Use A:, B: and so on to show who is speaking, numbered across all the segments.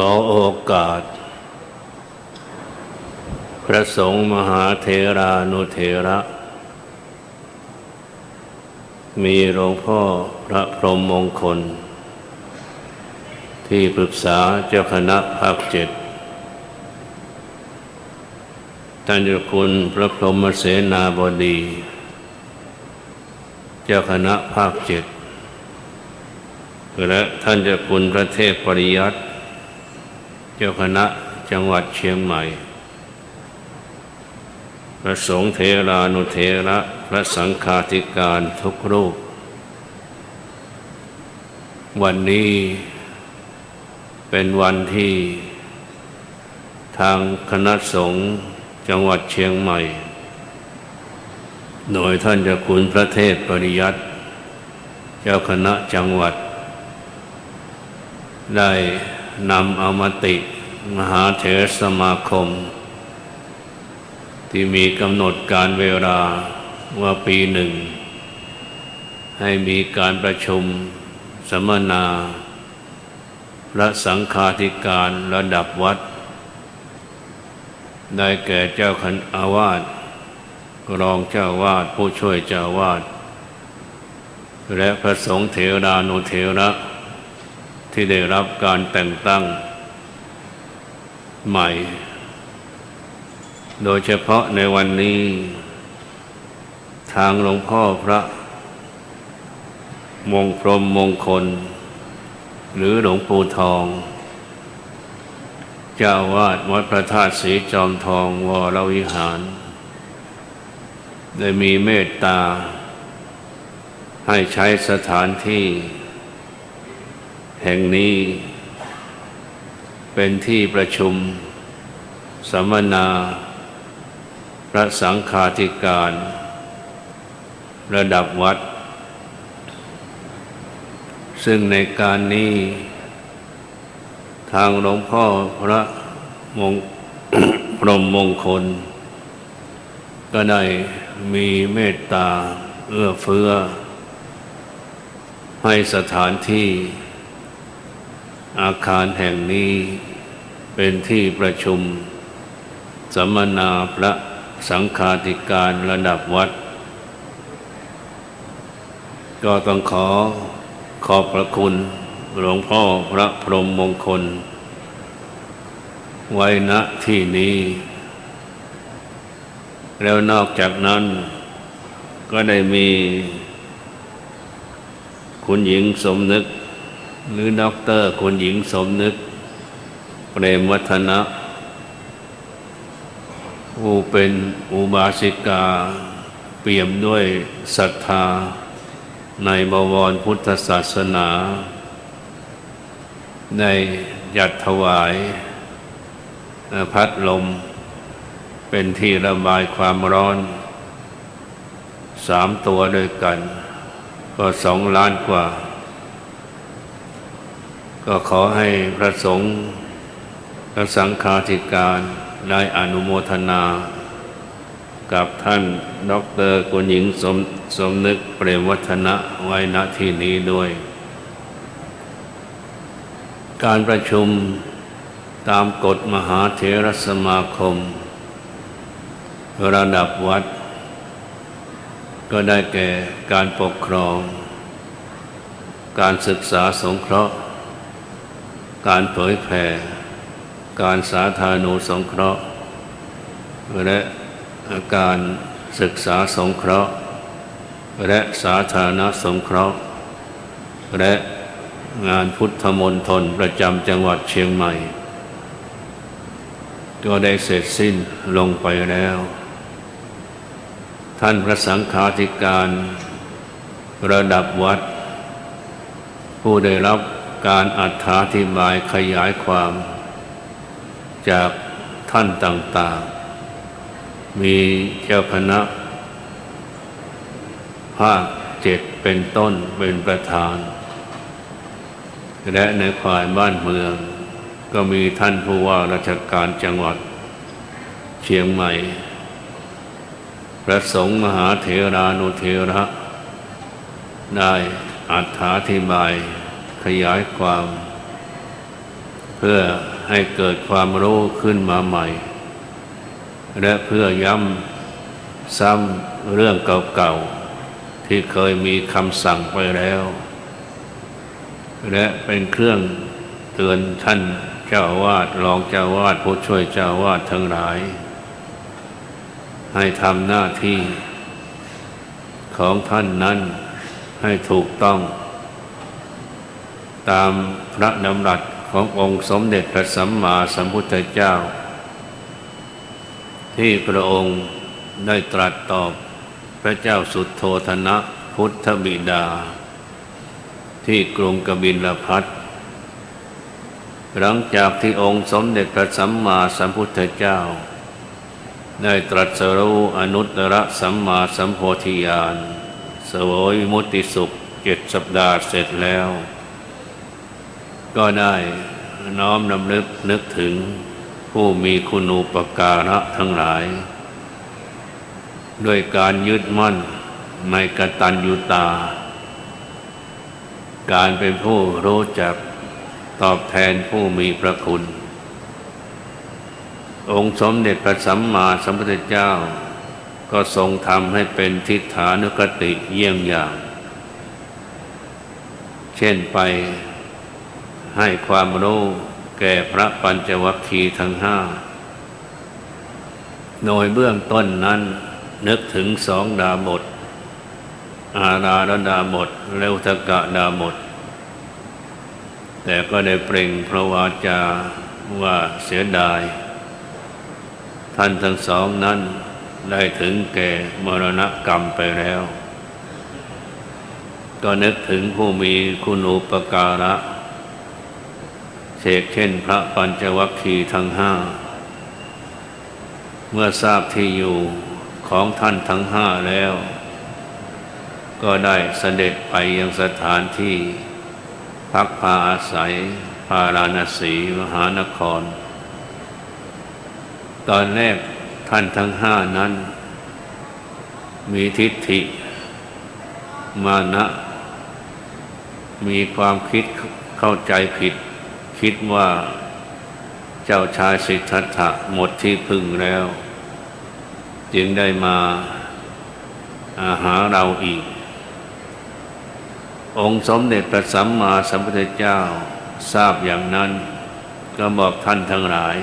A: ขอโอกาสพระสงฆ์มหาเถรานุเถระมีหลวงพ่อพระพรหมมงคลที่ปรึกษาเจ้าคณะภาค7ท่านเจ้าคุณพระพรหมเสนาบดีเจ้าคณะภาค7และท่านเจ้าคุณพระเทพปริยัติเจ้าคณะจังหวัดเชียงใหม่พระสงฆ์เถรานุเถระพระสังฆาธิการทุกรูปวันนี้เป็นวันที่ทางคณะสงฆ์จังหวัดเชียงใหม่โดยท่านเจ้าคุณพระเทพปริยัติเจ้าคณะจังหวัดได้นำเอามติมหาเถรสมาคมที่มีกำหนดการเวลาว่าปีหนึ่งให้มีการประชุมสัมมนาพระสังฆาธิการระดับวัดได้แก่เจ้าคณะอาวาสรองเจ้าวาดผู้ช่วยเจ้าวาดและพระสงฆ์เถรานุเถระที่ได้รับการแต่งตั้งใหม่โดยเฉพาะในวันนี้ทางหลวงพ่อพระพรหมมงคลหรือหลวงปู่ทองเจ้าวาดวัดพระธาตุศรีจอมทองวรวิหารได้มีเมตตาให้ใช้สถานที่แห่งนี้เป็นที่ประชุมสัมมนาพระสังฆาธิการระดับวัดซึ่งในการนี้ทางหลวงพ่อพระพรหมมงคลก็ได้มีเมตตาเอื้อเฟื้อให้สถานที่อาคารแห่งนี้เป็นที่ประชุมสัมมนาพระสังฆาธิการระดับวัดก็ต้องขอบพระคุณหลวงพ่อพระพรหมมงคลไว้ณที่นี้แล้วนอกจากนั้นก็ได้มีคุณหญิงสมนึกหรือด็อกเตอร์คุณหญิงสมนึกเปรมวัฒนะผู้เป็นอุบาสิกาเปี่ยมด้วยศรัทธาในบวรพุทธศาสนาได้จัดถวายพัดลมเป็นที่ระบายความร้อน3 ตัวด้วยกันก็2 ล้านกว่าก็ขอให้พระสงฆ์พระสังฆาธิการได้อนุโมทนากับท่านด็อกเตอร์คุณหญิงสมนึกเปรมวัฒนะไว้ณที่นี้ด้วยการประชุมตามกฎมหาเถรสมาคมระดับวัดก็ได้แก่การปกครองการศึกษาสงเคราะห์การเผยแผ่การสาธารณูสงเคราะห์และการศึกษาสงเคราะห์และสาธารณสงเคราะห์และงานพุทธมณฑลประจำจังหวัดเชียงใหม่ก็ได้เสร็จสิ้นลงไปแล้วท่านพระสังฆาธิการระดับวัดผู้ได้รับการอธิบายขยายความจากท่านต่างๆมีเจ้าคณะภาค7เป็นต้นเป็นประธานและในฝ่ายบ้านเมืองก็มีท่านผู้ว่าราชการจังหวัดเชียงใหม่พระสงฆ์มหาเถรานุเถระได้อธิบายขยายความ เพื่อให้เกิดความรู้ขึ้นมาใหม่และเพื่อย้ำซ้ำเรื่องเก่าๆที่เคยมีคำสั่งไปแล้วและเป็นเครื่องเตือนท่านเจ้าอาวาสรองเจ้าอาวาสผู้ช่วยเจ้าอาวาสทั้งหลายให้ทำหน้าที่ของท่านนั้นให้ถูกต้องตามพระดำรัสขององค์สมเด็จพระสัมมาสัมพุทธเจ้าที่พระองค์ได้ตรัสตอบพระเจ้าสุทโธทนะพุทธบิดาที่กรุงกบิลพัสดุหลังจากที่องค์สมเด็จพระสัมมาสัมพุทธเจ้าได้ตรัสรู้อนุตตรสัมมาสัมโพธิญาณเสวยวิมุตติสุข7 สัปดาห์เสร็จแล้วก็ได้น้อมรำลึกนึกถึงผู้มีคุณูปการะทั้งหลายด้วยการยึดมั่นในกตัญญูตาการเป็นผู้รู้จักตอบแทนผู้มีพระคุณองค์สมเด็จพระสัมมาสัมพุทธเจ้าก็ทรงทำให้เป็นทิฏฐานุกติเยี่ยงอย่างเช่นไปให้ความรู้แก่พระปัญจวัคคีย์ทั้ง5โดยเบื้องต้นนั้นนึกถึง2 ดาบทอาราธดาบทและอุทกดาบทแต่ก็ได้เปล่งพระวาจาว่าเสียดายท่านทั้งสองนั้นได้ถึงแก่มรณกรรมไปแล้วก็นึกถึงผู้มีคุณูปการะเช่นพระปัญจวัคคีย์ทั้ง5เมื่อทราบที่อยู่ของท่านทั้ง5แล้วก็ได้เสด็จไปยังสถานที่พักพาอาศัยพาราณสีมหานครตอนแรกท่านทั้ง5นั้นมีทิฏฐิมานะมีความคิดเข้าใจผิดคิดว่าเจ้าชายสิทธัตถะหมดที่พึ่งแล้วจึงได้มาหาเราอีกองค์สมเด็จพระสัมมาสัมพุทธเจ้าทราบอย่างนั้นก็บอกท่านทั้งหลาย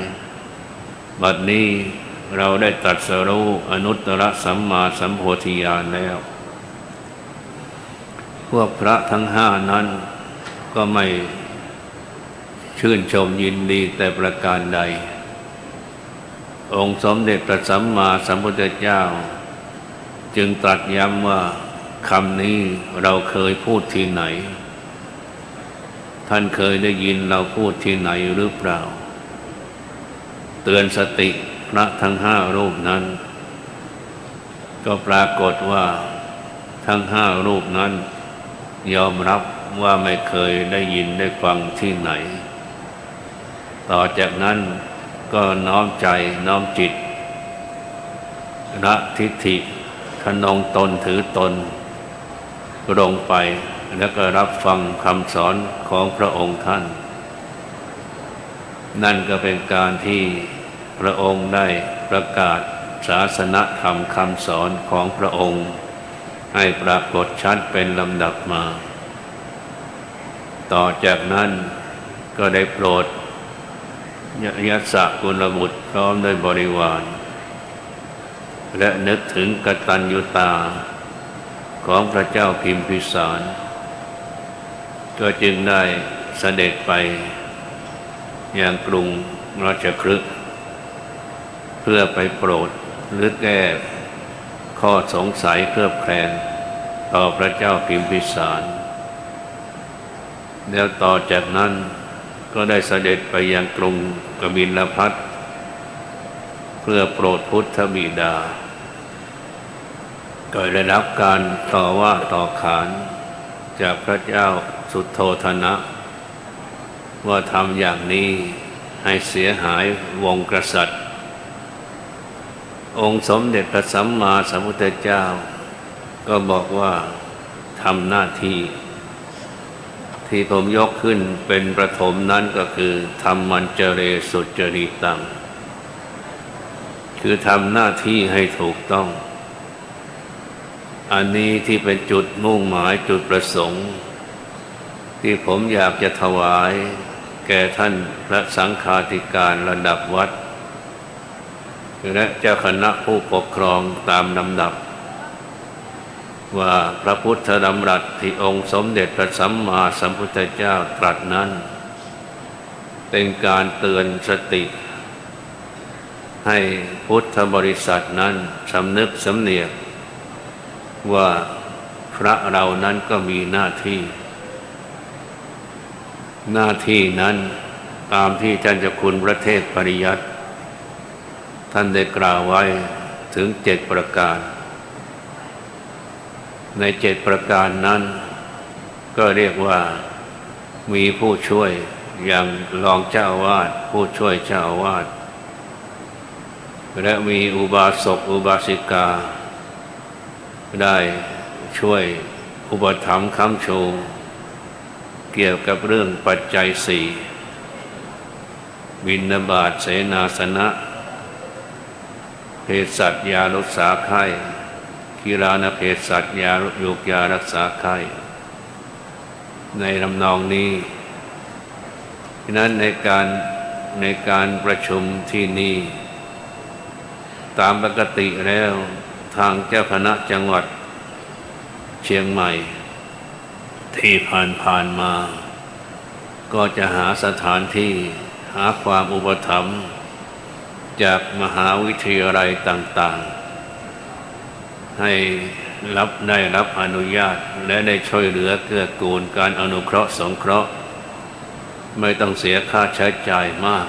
A: บัดนี้เราได้ตรัสรู้อนุตตรสัมมาสัมโพธิญาณแล้วพวกพระทั้ง5นั้นก็ไม่ชื่นชมยินดีแต่ประการใดองค์สมเด็จพระสัมมาสัมพุทธเจ้าจึงตรัสย้ำว่าคำนี้เราเคยพูดที่ไหนท่านเคยได้ยินเราพูดที่ไหนหรือเปล่าเตือนสติพระทั้ง5 รูปนั้นก็ปรากฏว่าทั้ง5 รูปนั้นยอมรับว่าไม่เคยได้ยินได้ฟังที่ไหนต่อจากนั้นก็น้อมใจน้อมจิตละทิฏฐิทะนงตนถือตนลงไปแล้วก็รับฟังคำสอนของพระองค์ท่านนั่นก็เป็นการที่พระองค์ได้ประกาศศาสนธรรมคำสอนของพระองค์ให้ปรากฏชัดเป็นลำดับมาต่อจากนั้นก็ได้โปรดยัสสกุลบุตรพร้อมด้วยบริวารและนึกถึงกตัญญูตาของพระเจ้าพิมพิสารก็จึงได้เสด็จไปยังกรุงราชคฤห์เพื่อไปโปรดหรือแก้ข้อสงสัยเคลือบแคลงต่อพระเจ้าพิมพิสารแล้วต่อจากนั้นก็ได้เสด็จไปยังกรุงกบิลพัสดุเพื่อโปรดพุทธบิดาก็ได้รับการต่อว่าต่อขานจากพระเจ้าสุทโธทนะว่าทำอย่างนี้ให้เสียหายวงกษัตริย์องค์สมเด็จพระสัมมาสัมพุทธเจ้าก็บอกว่าทำหน้าที่ท ที่ผมยกขึ้นเป็นประถมนั้นก็คือธรรมันเจเรสุจริตังคือทำหน้าที่ให้ถูกต้องอันนี้ที่เป็นจุดมุ่งหมายจุดประสงค์ที่ผมอยากจะถวายแก่ท่านพระสังฆาธิการระดับวัดและเจ้าคณะผู้ปกครองตามลำดับว่าพระพุทธดำรัสที่องค์สมเด็จพระสัมมาสัมพุทธเจ้าตรัสนั้นเป็นการเตือนสติให้พุทธบริษัทนั้นสำนึกสำเนียกว่าพระเรานั้นก็มีหน้าที่นั้นตามที่ท่านเจ้าคุณพระเทพปริยัติท่านได้กล่าวไว้ถึง7 ประการใน7 ประการนั้นก็เรียกว่ามีผู้ช่วยอย่างรองเจ้าอาวาสผู้ช่วยเจ้าอาวาสและมีอุบาสกอุบาสิกาได้ช่วยอุปถัมภ์ค้ำชูเกี่ยวกับเรื่องปัจจัย 4บิณฑบาตเสนาสนะเภสัชยารักษาไข้กีฬานเภสัชยายุกยารักษาไข้ในลำนองนี้ฉะนั้นในการประชุมที่นี่ตามปกติแล้วทางเจ้าคณะจังหวัดเชียงใหม่ที่ผ่านมาก็จะหาสถานที่หาความอุปถัมภ์จากมหาวิทยาลัยต่างๆให้ได้รับอนุญาตและได้ช่วยเหลือเกื้อกูลการอนุเคราะห์สงเคราะห์ไม่ต้องเสียค่าใช้จ่ายมาก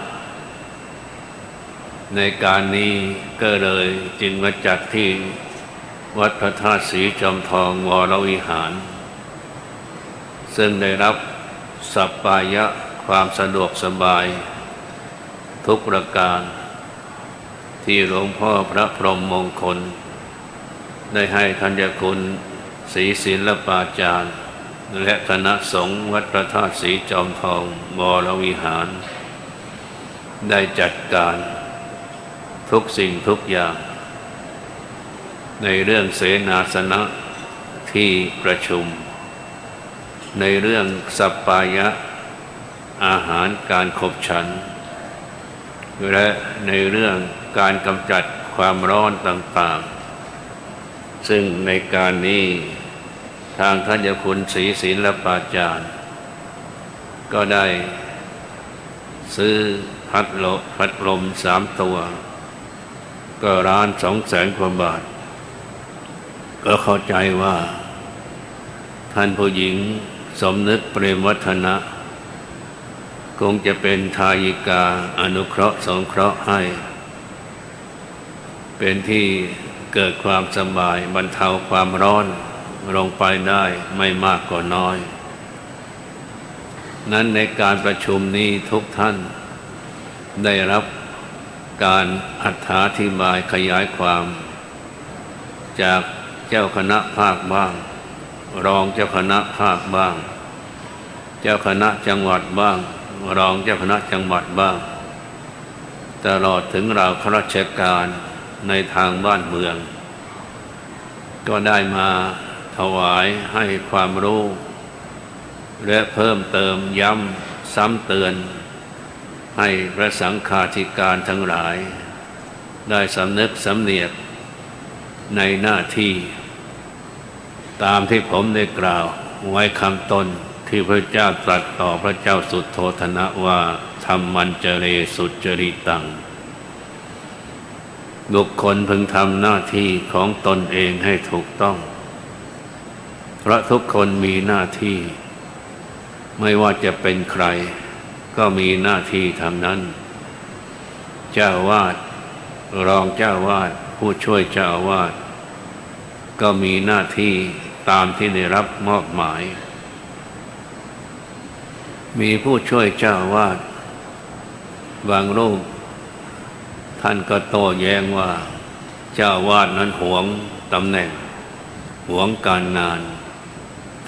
A: ในการนี้ก็เลยจึงมาจัดที่วัดพระธาตุศรีจอมทองวรวิหารซึ่งได้รับสัปปายะความสะดวกสบายทุกประการที่หลวงพ่อพระพรหมมงคลได้ให้ธัญคุณศรีศิลปาจารย์และคณะสงฆ์วัดพระธาตุศรีจอมทองวรวิหารได้จัดการทุกสิ่งทุกอย่างในเรื่องเสนาสนะที่ประชุมในเรื่องสัปปายะอาหารการขบฉันและในเรื่องการกำจัดความร้อนต่างๆซึ่งในการนี้ทางท่านเจ้าคุณศรีศิลปาจารย์ก็ได้ซื้อพัดลม3 ตัวก็1,200,000 กว่าบาทก็เข้าใจว่าท่านผู้หญิงสมนึกเปรมวัฒนะคงจะเป็นทายิกาอนุเคราะห์สงเคราะห์ให้เป็นที่เกิดความสบายบรรเทาความร้อนลงไปได้ไม่มากก็น้อยนั้นในการประชุมนี้ทุกท่านได้รับการอธิบายขยายความจากเจ้าคณะภาคบ้างรองเจ้าคณะภาคบ้างเจ้าคณะจังหวัดบ้างรองเจ้าคณะจังหวัดบ้างตลอดถึงเราข้าราชการในทางบ้านเมืองก็ได้มาถวายให้ความรู้และเพิ่มเติมย้ำซ้ำเตือนให้พระสังฆาธิการทั้งหลายได้สำนึกสำเนียกในหน้าที่ตามที่ผมได้กล่าวไว้ข้างต้นที่พระเจ้าตรัสต่อพระเจ้าสุโธทนะว่าธรรมันเจเรสุจริตังบุคคลพึงทำหน้าที่ของตนเองให้ถูกต้องเพราะทุกคนมีหน้าที่ไม่ว่าจะเป็นใครก็มีหน้าที่ทำนั้นเจ้าวาดรองเจ้าวาดผู้ช่วยเจ้าอาวาสก็มีหน้าที่ตามที่ได้รับมอบหมายมีผู้ช่วยเจ้าอาวาสบางรูปท่านก็โต้แย้งว่าเจ้าอาวาสนั้นหวงตำแหน่งหวงการงาน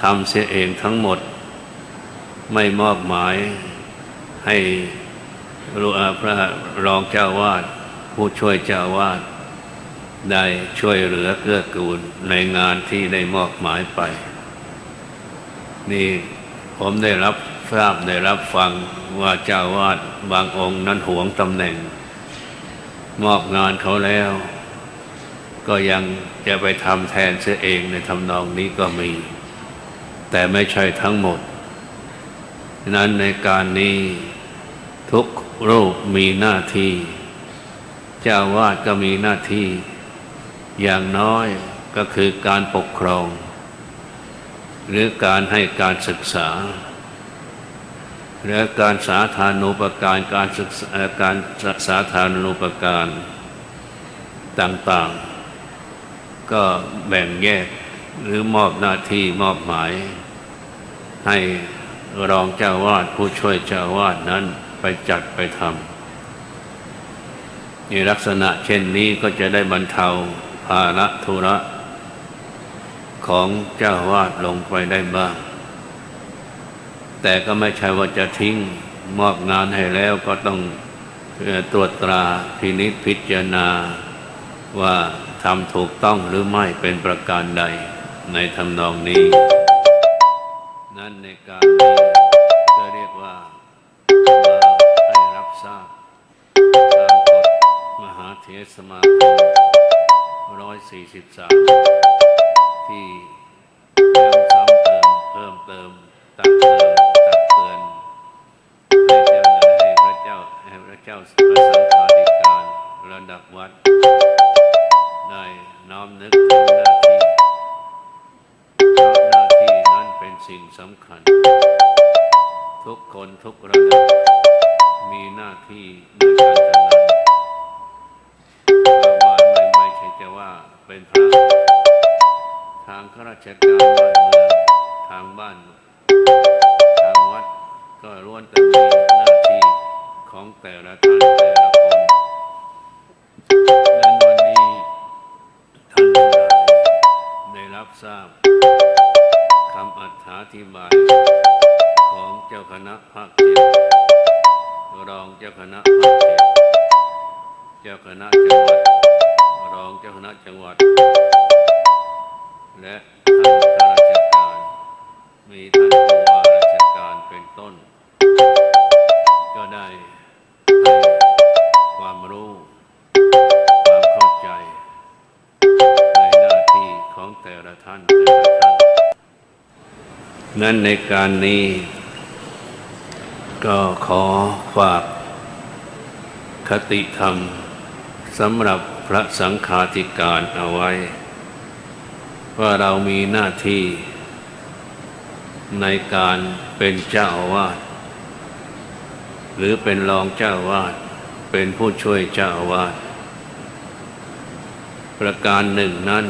A: ทำเสียเองทั้งหมด ไม่มอบหมายให้พระรองเจ้าวาดผู้ช่วยเจ้าวาดได้ช่วยเหลือเกื้อกูลในงานที่ได้มอบหมายไปนี่ผมได้รับทราบได้รับฟังว่าเจ้าวาดบางองค์นั้นหวงตำแหน่งมอบงานเขาแล้วก็ยังจะไปทำแทนเสียเองในทำนองนี้ก็มีแต่ไม่ใช่ทั้งหมดนั้นในการนี้ทุกรูปมีหน้าที่เจ้าวาดก็มีหน้าที่อย่างน้อยก็คือการปกครองหรือการให้การศึกษาหรือการสาธารณูปการการศึกษาการสาธารณูปการต่างๆก็แบ่งแยกหรือมอบหน้าที่มอบหมายให้รองเจ้าวาดผู้ช่วยเจ้าวาดนั้นไปจัดไปทำในลักษณะเช่นนี้ก็จะได้บรรเทาภาระธุระของเจ้าวาดลงไปได้บ้างแต่ก็ไม่ใช่ว่าจะทิ้งมอบงานให้แล้วก็ต้องตรวจตราพินิจพิจารณาว่าทำถูกต้องหรือไม่เป็นประการใดในทำนองนี้นั่นในการนี้ก็เรียกว่ามาให้รับทราบตามกฎมหาเถรสมาคม143ที่ย้ำซ้ำเติมเพิ่มเติมตักเตือนให้พระเจ้าพระสังฆาธิการระดับวัดได้น้อมนึกถึงหน้าที่เพราะหน้าที่นั้นเป็นสิ่งสำคัญทุกคนทุกระดับมีหน้าที่ด้วยกันทั้งนั้นว่าไม่ใช่จะว่าเป็นพระทางข้าราชการบ้านเมืองทางบ้านทางวัดก็ล้วนแต่มีหน้าที่ของแต่ละท่านแต่ละคนนั้นวันนี้ท่านทั้งหลายได้รับทราบคำอธิบายของเจ้าคณะภาค7รองเจ้าคณะภาค7เจ้าคณะจังหวัดรองเจ้าคณะจังหวัดและท่านข้าราชการมีท่านผู้ว่าราชการเป็นต้นก็ได้ให้ความรู้ความเข้าใจในหน้าที่ของแต่ละท่านนั้นในการนี้ก็ขอฝากคติธรรมสำหรับพระสังฆาธิการเอาไว้ว่าเรามีหน้าที่ในการเป็นเจ้าอาวาสหรือเป็นรองเจ้าอาวาสเป็นผู้ช่วยเจ้าอาวาสประการหนึ่งนั้น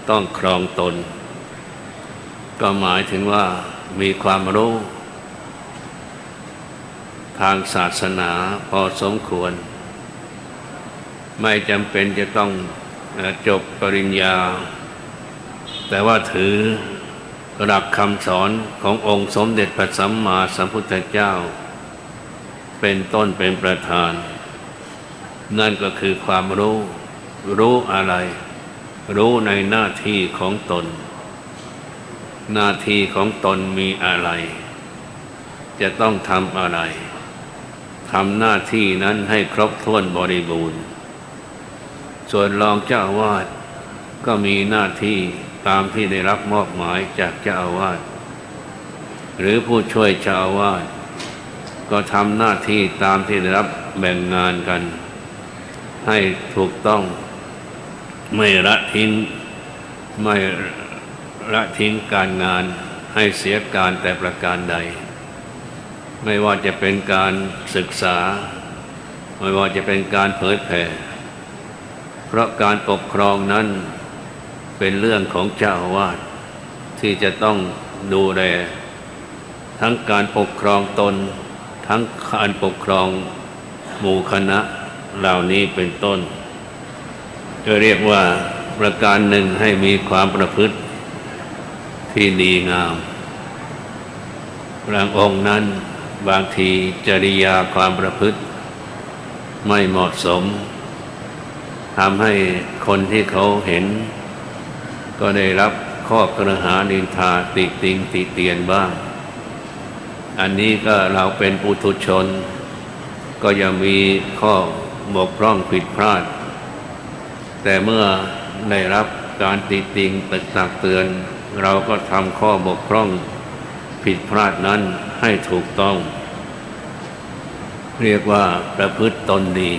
A: ต้องครองตนก็หมายถึงว่ามีความรู้ทางศาสนาพอสมควรไม่จำเป็นจะต้องจบปริญญาแต่ว่าถือหลักคำสอนขององค์สมเด็จพระสัมมาสัมพุทธเจ้าเป็นต้นเป็นประธานนั่นก็คือความรู้อะไรรู้ในหน้าที่ของตนหน้าที่ของตนมีอะไรจะต้องทำอะไรทำหน้าที่นั้นให้ครบถ้วนบริบูรณ์ส่วนรองเจ้าอาวาสก็มีหน้าที่ตามที่ได้รับมอบหมายจากเจ้าอาวาสหรือผู้ช่วยเจ้าอาวาสก็ทำหน้าที่ตามที่ได้รับแบ่งงานกันให้ถูกต้องไม่ละทิ้งการงานให้เสียการแต่ประการใดไม่ว่าจะเป็นการศึกษาไม่ว่าจะเป็นการเผยแผ่เพราะการปกครองนั้นเป็นเรื่องของเจ้าอาวาสที่จะต้องดูแลทั้งการปกครองตนทั้งการปกครองหมู่คณะเหล่านี้เป็นต้นก็เรียกว่าประการหนึ่งให้มีความประพฤติที่ดีงาม บางองค์นั้นบางทีจริยาความประพฤติไม่เหมาะสมทำให้คนที่เขาเห็นก็ได้รับข้อกระหานินทาติติงติเตียนบ้างอันนี้ก็เราเป็นปุถุชนก็ยังมีข้อบกพร่องผิดพลาดแต่เมื่อได้รับการติติงตักเตือนเราก็ทำข้อบกพร่องผิดพลาดนั้นให้ถูกต้องเรียกว่าประพฤติตนดี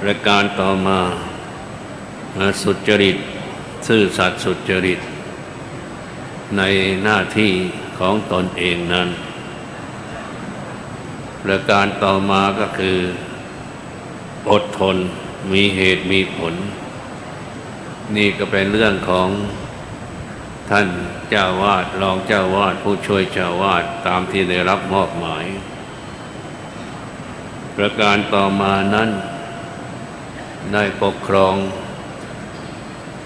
A: และการต่อมาสุจริตซื่อสัตย์สุจริตในหน้าที่ของตนเองนั้นประการต่อมาก็คืออดทนมีเหตุมีผลนี่ก็เป็นเรื่องของท่านเจ้าวาดรองเจ้าวาดผู้ช่วยเจ้าวาดตามที่ได้รับมอบหมายประการต่อมานั้นได้ปกครอง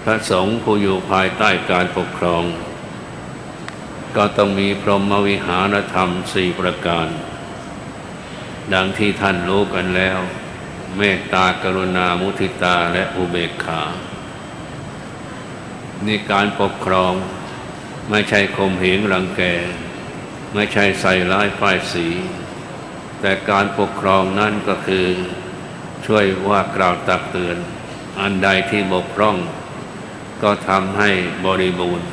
A: พระสงฆ์ผู้อยู่ภายใต้การปกครองก็ต้องมีพรหมวิหารธรรม4ประการดังที่ท่านรู้กันแล้วเมตตากรุณามุทิตาและอุเบกขาในการปกครองไม่ใช่ข่มเหงรังแกไม่ใช่ใส่ร้ายป้ายสีแต่การปกครองนั้นก็คือช่วยว่ากล่าวตักเตือนอันใดที่บกพร่องก็ทำให้บริบูรณ์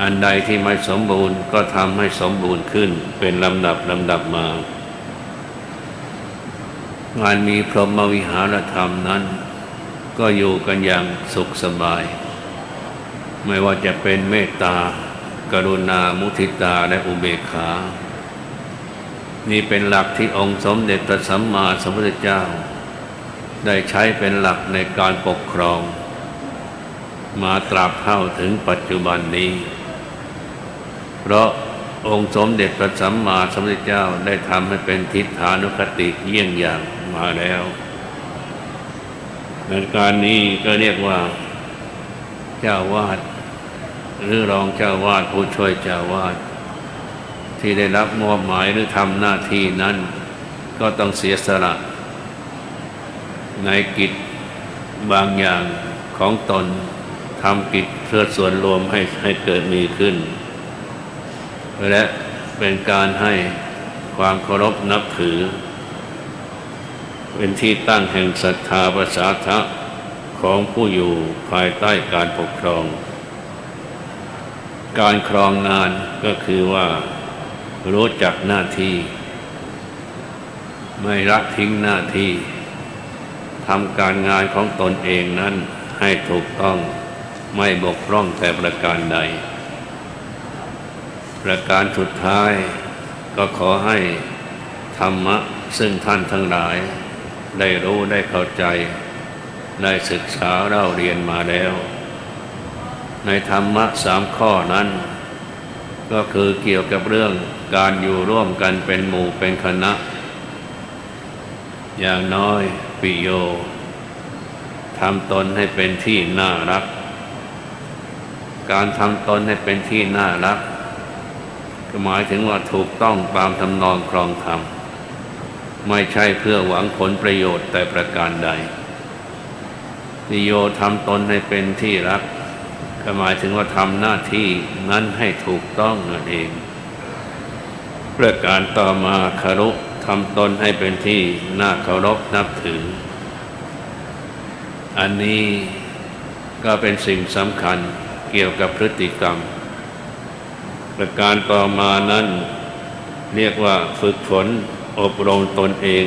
A: อันใดที่ไม่สมบูรณ์ก็ทำให้สมบูรณ์ขึ้นเป็นลำดับมางานมีพรหมวิหารธรรมนั้นก็อยู่กันอย่างสุขสบายไม่ว่าจะเป็นเมตตากรุณามุทิตาและอุเบกขานี่เป็นหลักที่องค์สมเด็จพระสัมมาสัมพุทธเจ้าได้ใช้เป็นหลักในการปกครองมาตราบเท่าถึงปัจจุบันนี้เพราะองค์สมเด็จพระสัมมาสัมพุทธเจ้าได้ทำให้เป็นทิฏฐานุคติเยี่ยงอย่างมาแล้วในการนี้ก็เรียกว่าเจ้าวาดหรือรองเจ้าวาดผู้ช่วยเจ้าวาดที่ได้รับมอบหมายหรือทำหน้าที่นั้นก็ต้องเสียสละในกิจบางอย่างของตนทำกิจเพื่อส่วนรวมให้เกิดมีขึ้นและเป็นการให้ความเคารพนับถือเป็นที่ตั้งแห่งศรัทธาประสาทะของผู้อยู่ภายใต้การปกครองการครองงานก็คือว่ารู้จักหน้าที่ไม่ละทิ้งหน้าที่ทำการงานของตนเองนั้นให้ถูกต้องไม่บกพร่องแต่ประการใดประการสุดท้ายก็ขอให้ธรรมะซึ่งท่านทั้งหลายได้รู้ได้เข้าใจได้ศึกษาเล่าเรียนมาแล้วในธรรมะ3ข้อนั้นก็คือเกี่ยวกับเรื่องการอยู่ร่วมกันเป็นหมู่เป็นคณะอย่างน้อยปิโยทำตนให้เป็นที่น่ารักการทำตนให้เป็นที่น่ารักก็หมายถึงว่าถูกต้องตามทำนองครองธรรมไม่ใช่เพื่อหวังผลประโยชน์แต่ประการใดปิโยทำตนให้เป็นที่รักก็หมายถึงว่าทำหน้าที่นั้นให้ถูกต้องนั่นเองประการต่อมาคารุทำตนให้เป็นที่น่าเคารพนับถืออันนี้ก็เป็นสิ่งสำคัญเกี่ยวกับพฤติกรรมประการต่อมานั้นเรียกว่าฝึกฝนอบรมตนเอง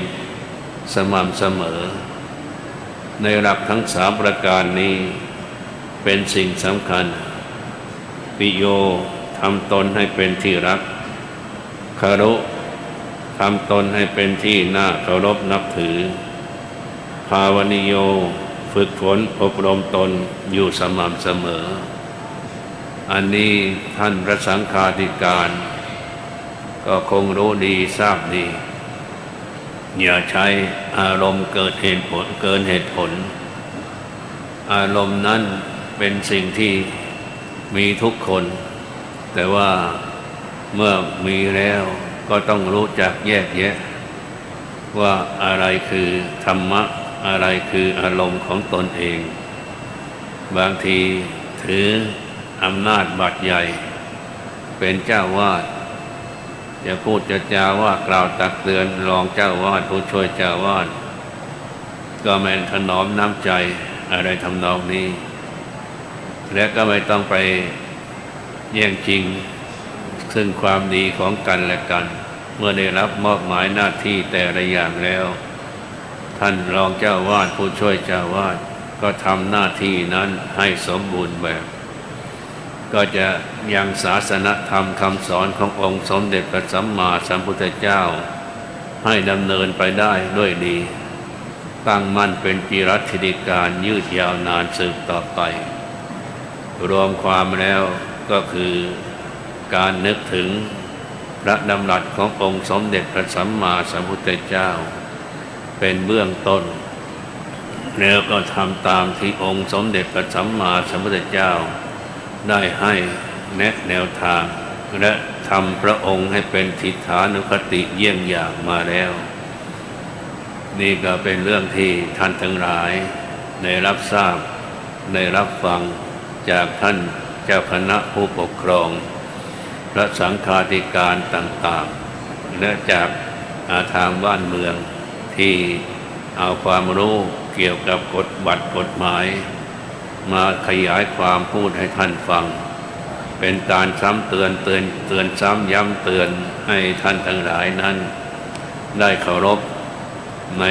A: สม่ำเสมอในหลักทั้ง3ประการนี้เป็นสิ่งสำคัญปิโยทำตนให้เป็นที่รักคารุทำตนให้เป็นที่น่าเคารพนับถือภาวนิโยฝึกฝนอบรมตนอยู่สม่ำเสมออันนี้ท่านพระสังฆาธิการก็คงรู้ดีทราบดีอย่าใช้อารมณ์เกินเหตุผลอารมณ์นั้นเป็นสิ่งที่มีทุกคนแต่ว่า เมื่อมีแล้วก็ต้องรู้จักแยกแยะว่าอะไรคือธรรมะอะไรคืออารมณ์ของตนเอง บางทีถืออำนาจบัตรใหญ่เป็นเจ้าวาดจะพูดจะจาว่ากล่าวตักเตือนรองเจ้าวาดผู้ช่วยเจ้าวาดก็ไม่ถนอมน้ำใจอะไรทำนองนี้และก็ไม่ต้องไปแย่งชิงซึ่งความดีของกันและกันเมื่อได้รับมอบหมายหน้าที่แต่ละอย่างแล้วท่านรองเจ้าวาดผู้ช่วยเจ้าวาดก็ทำหน้าที่นั้นให้สมบูรณ์แบบก็จะยังศาสนธรรมคำสอนขององค์สมเด็จพระสัมมาสัมพุทธเจ้าให้ดำเนินไปได้ด้วยดีตั้งมั่นเป็นจิรัติดิการยืดยาวนานสืบต่อไปรวมความแล้วก็คือการนึกถึงพระดำรัสขององค์สมเด็จพระสัมมาสัมพุทธเจ้าเป็นเบื้องต้นแล้วก็ทำตามที่องค์สมเด็จพระสัมมาสัมพุทธเจ้าได้ให้แนะแนวทางและทำพระองค์ให้เป็นทิฏฐานุคติเยี่ยงอย่างมาแล้วนี่ก็เป็นเรื่องที่ท่านทั้งหลายได้รับทราบได้รับฟังจากท่านเจ้าคณะผู้ปกครองพระสังฆาธิการต่างๆและจากทางบ้านเมืองที่เอาความรู้เกี่ยวกับกฎหมายมาขยายความพูดให้ท่านฟังเป็นการซ้ำเตือนซ้ำย้ำเตือนให้ท่านทั้งหลายนั้นได้เคารพใน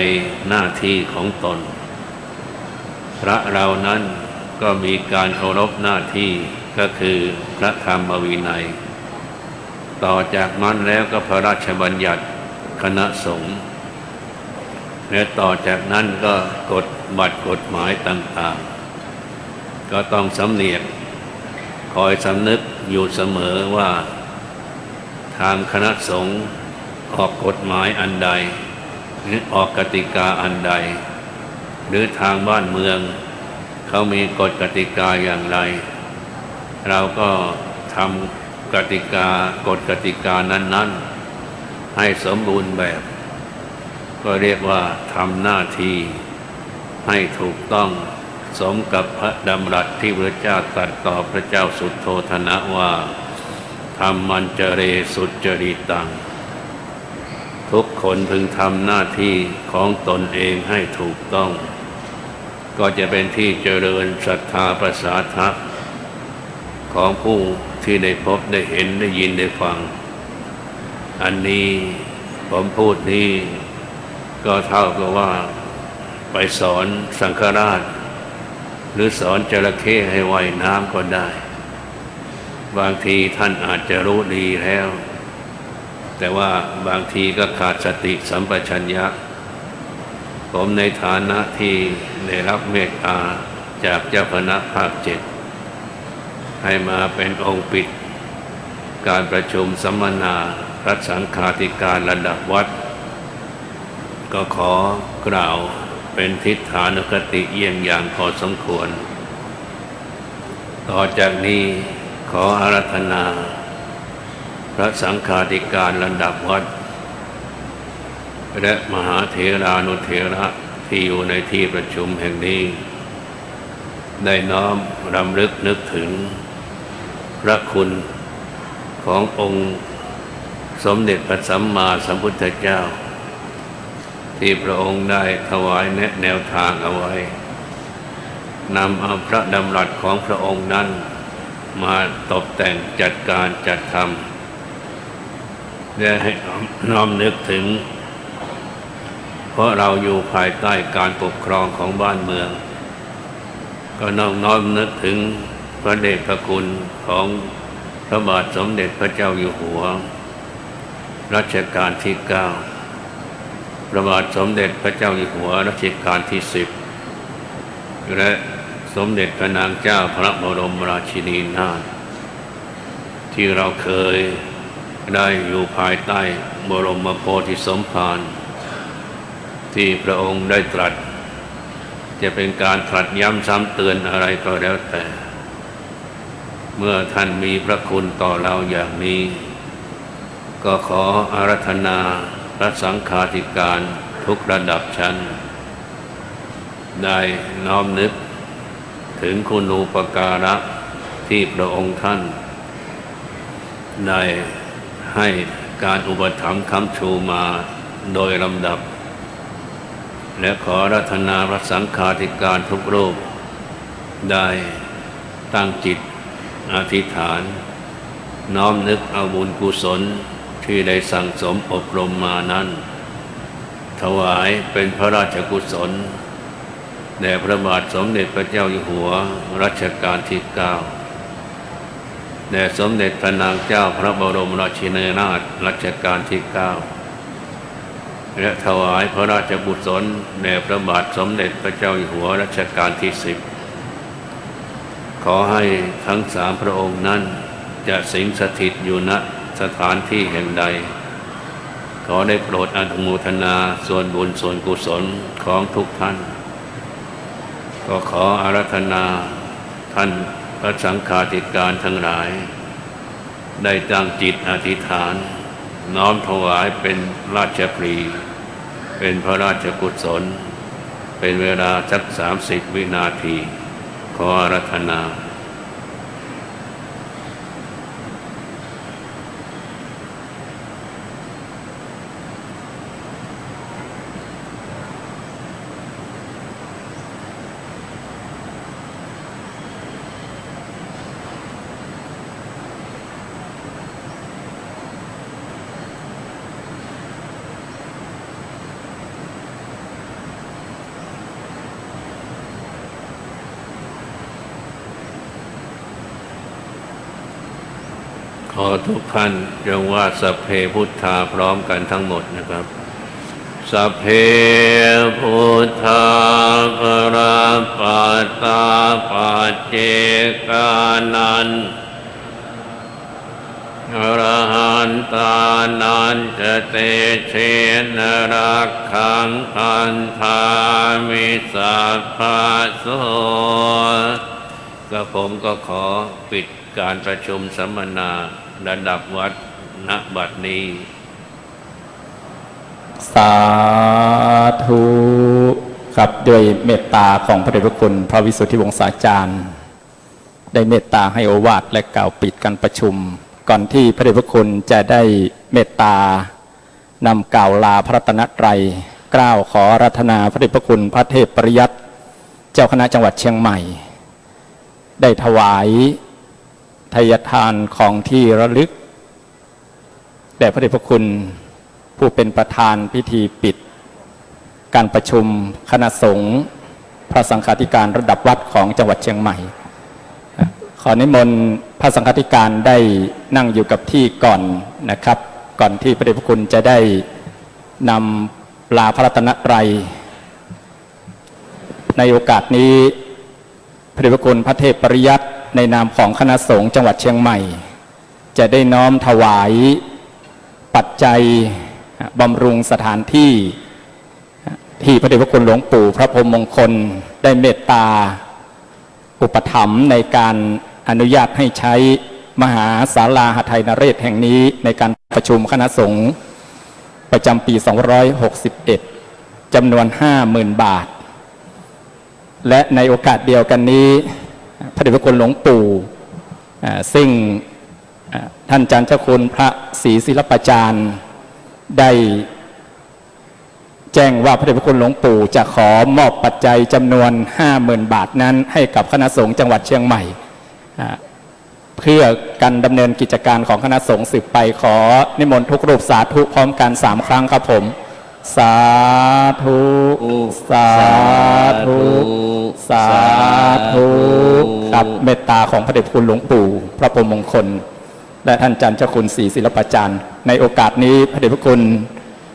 A: หน้าที่ของตนพระเรานั้นก็มีการเคารพหน้าที่ก็คือพระธรรมวินัยต่อจากนั้นแล้วก็พระราชบัญญัติคณะสงฆ์และต่อจากนั้นก็กฎหมายต่างๆก็ต้องสำเนียกคอยสำนึกอยู่เสมอว่าทางคณะสงฆ์ออกกฎหมายอันใดหรือออกกติกาอันใดหรือทางบ้านเมืองเขามีกฎกติกาอย่างไรเราก็ทำกฎกติกานั้นๆให้สมบูรณ์แบบก็เรียกว่าทำหน้าที่ให้ถูกต้องสมกับพระดำรัสที่พระเจ้าตรัสต่อพระเจ้าสุโธทนะว่าธรรมันจเรสุจริตังทุกคนพึงทำหน้าที่ของตนเองให้ถูกต้องก็จะเป็นที่เจริญศรัทธาประสาทะของผู้ที่ได้พบได้เห็นได้ยินได้ฟังอันนี้ผมพูดนี้ก็เท่ากับว่าไปสอนสังฆราชหรือสอนจระเข้ให้ว่ายน้ำก็ได้บางทีท่านอาจจะรู้ดีแล้วแต่ว่าบางทีก็ขาดสติสัมปชัญญะผมในฐานะที่ได้รับเมตตาจากเจ้าคณะภาค7ให้มาเป็นองค์ปิดการประชุมสัมมนาพระสังฆาธิการระดับวัดก็ขอกล่าวเป็นทิฏฐานุคติเยี่ยงอย่างพอสมควรต่อจากนี้ขออาราธนาพระสังฆาธิการระดับวัดและมหาเถรานุเถระที่อยู่ในที่ประชุมแห่งนี้ได้น้อมรำลึกนึกถึงพระคุณขององค์สมเด็จพระสัมมาสัมพุทธเจ้าที่พระองค์ได้ถวายแนวทางเอาไว้นำเอาพระดำรัสของพระองค์นั้นมาตกแต่งจัดการจัดทำและให้น้อมนึกถึงเพราะเราอยู่ภายใต้การปกครองของบ้านเมืองก็น้อมนึกถึงพระเดชพระคุณของพระบาทสมเด็จพระเจ้าอยู่หัวรัชกาลที่9พระบาทสมเด็จพระเจ้าอยู่หัวรัชกาลที่10และสมเด็จพระนางเจ้าพระบรมราชินีนาถที่เราเคยได้อยู่ภายใต้บรมโพธิสมภารที่พระองค์ได้ตรัสจะเป็นการตรัสย้ำซ้ำเตือนอะไรก็แล้วแต่เมื่อท่านมีพระคุณต่อเราอย่างนี้ ก็ขออาราธนาพระสังฆาธิการทุกระดับชั้นได้น้อมนึกถึงคุณูปการะที่พระองค์ท่านได้ให้การอุปถัมภ์ค้ำชูมาโดยลำดับและขออาราธนาพระสังฆาธิการทุกรูปได้ตั้งจิตอธิษฐานน้อมนึกเอาบุญกุศลที่ได้สั่งสมอบรมมานั้นถวายเป็นพระราชกุศลแด่พระบาทสมเด็จพระเจ้าอยู่หัวรัชกาลที่ 9แด่สมเด็จพระนางเจ้าพระบรมราชินีนาถรัชกาลที่ 9และถวายพระราชกุศลแด่พระบาทสมเด็จพระเจ้าอยู่หัวรัชกาลที่ 10ขอให้ทั้ง3พระองค์นั้นจะสิงสถิตอยู่ณสถานที่แห่งใดขอได้โปรดอนุโมทนาส่วนบุญส่วนกุศลของทุกท่านก็ขออาราธนาท่านพระสังฆาธิการทั้งหลายได้ตั้งจิตอธิษฐานน้อมถวายเป็นราชปรีเป็นพระราชกุศลเป็นเวลาสัก30 วินาทีขออาราธนาขอทุกท่านจงว่าสัพเพพุทธาพร้อมกันทั้งหมดนะครับสัพเพพุทธาปราปัตตาปัจเจกานันอรหันตานันจะเตเชนรักขังพันธามิสัพพะโสกระผมก็ขอปิดการประชุมสัมมนาระดับวัดณบัดนี้
B: สาธุครับด้วยเมตตาของพระเดชพระคุณพระวิสุทธิวงศาจารย์ได้เมตตาให้โอวาทและกล่าวปิดการประชุมก่อนที่พระเดชพระคุณจะได้เมตตานำกล่าวลาพระรัตนตรัยกล่าวขออาราธนาพระเดชพระคุณพระเทพปริยัติเจ้าคณะจังหวัดเชียงใหม่ได้ถวายทายทานของที่ระลึกแด่พระเดชพระคุณผู้เป็นประธานพิธีปิดการประชุมคณะสงฆ์พระสังฆาธิการระดับวัดของจังหวัดเชียงใหม่ขอนิมนต์พระสังฆาธิการได้นั่งอยู่กับที่ก่อนนะครับก่อนที่พระเดชพระคุณจะได้นำลาพระรัตนตรัยในโอกาสนี้พระเดชพระคุณพระเทพปริยัติในนามของคณะสงฆ์จังหวัดเชียงใหม่จะได้น้อมถวายปัจจัยบำรุงสถานที่ที่พระเดชพระคุณหลวงปู่พระพรหมมงคลได้เมตตาอุปถัมภ์ในการอนุญาตให้ใช้มหาศาลาหทัยนเรศแห่งนี้ในการประชุมคณะสงฆ์ประจำปี2561จำนวน 50,000 บาทและในโอกาสเดียวกันนี้พระเดชพระคุณหลวงปู่ซึ่งท่านอาจารย์เจ้าคุณพระศรีศิลปจารย์ได้แจ้งว่าพระเดชพระคุณหลวงปู่จะขอมอบปัจจัยจำนวน 50,000 บาทนั้นให้กับคณะสงฆ์จังหวัดเชียงใหม่เพื่อการดำเนินกิจการของคณะสงฆ์สืบไปขอนิมนต์ทุกรูปสาธุพร้อมกัน3 ครั้งครับผมสาธุสาธุสาธุกับเมตตาของพระเดชพระคุณหลวงปู่พระพรหมมงคลและท่านอาจารย์เจ้าคุณศรีศิลปจารย์ในโอกาสนี้พระเดชพระคุณ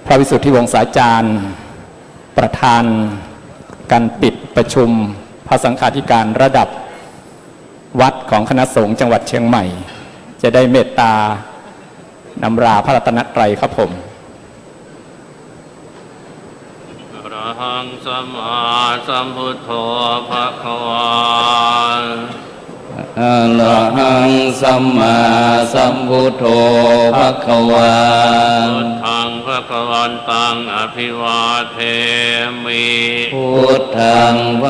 B: พระวิสุทธิวงศาจารย์ประธานการปิดประชุมพระสังฆาธิการระดับวัดของคณะสงฆ์จังหวัดเชียงใหม่จะได้เมตตานำราพระรัตนตรัยครับผม
A: อรหังสัมมาสัมพุทโธภะคะวา
C: อะระหังสัมมาสัมพุทโธภควา
A: พุทธังภคะวันตังอภิวาเทมิ
C: พุทธังภ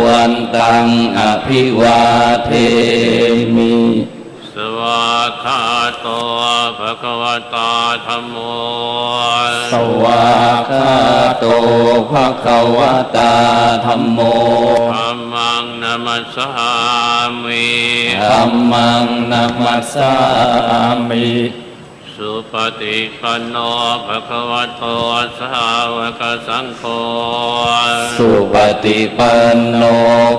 C: วันตังอภิวาเทมิ
A: สวากขาโตภะคะวตาธัมโม
C: สวากขาโตภควตาธัมโม
A: ธัมมังนัมสสามิ
C: ธัมมังนัมมัสสามิ
A: สุปฏิปันโนภะคะวะโตสาวกสังโฆ
C: สุปฏิปันโน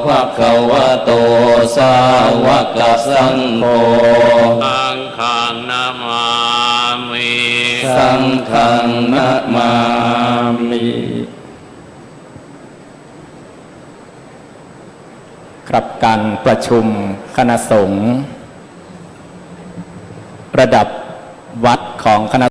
C: ภควโตสาวกสังโฆ
A: สังฆังนามามิ
C: สังฆังนะมามิ
B: ครับการประชุมคณะสงฆ์ระดับวัดของคณะ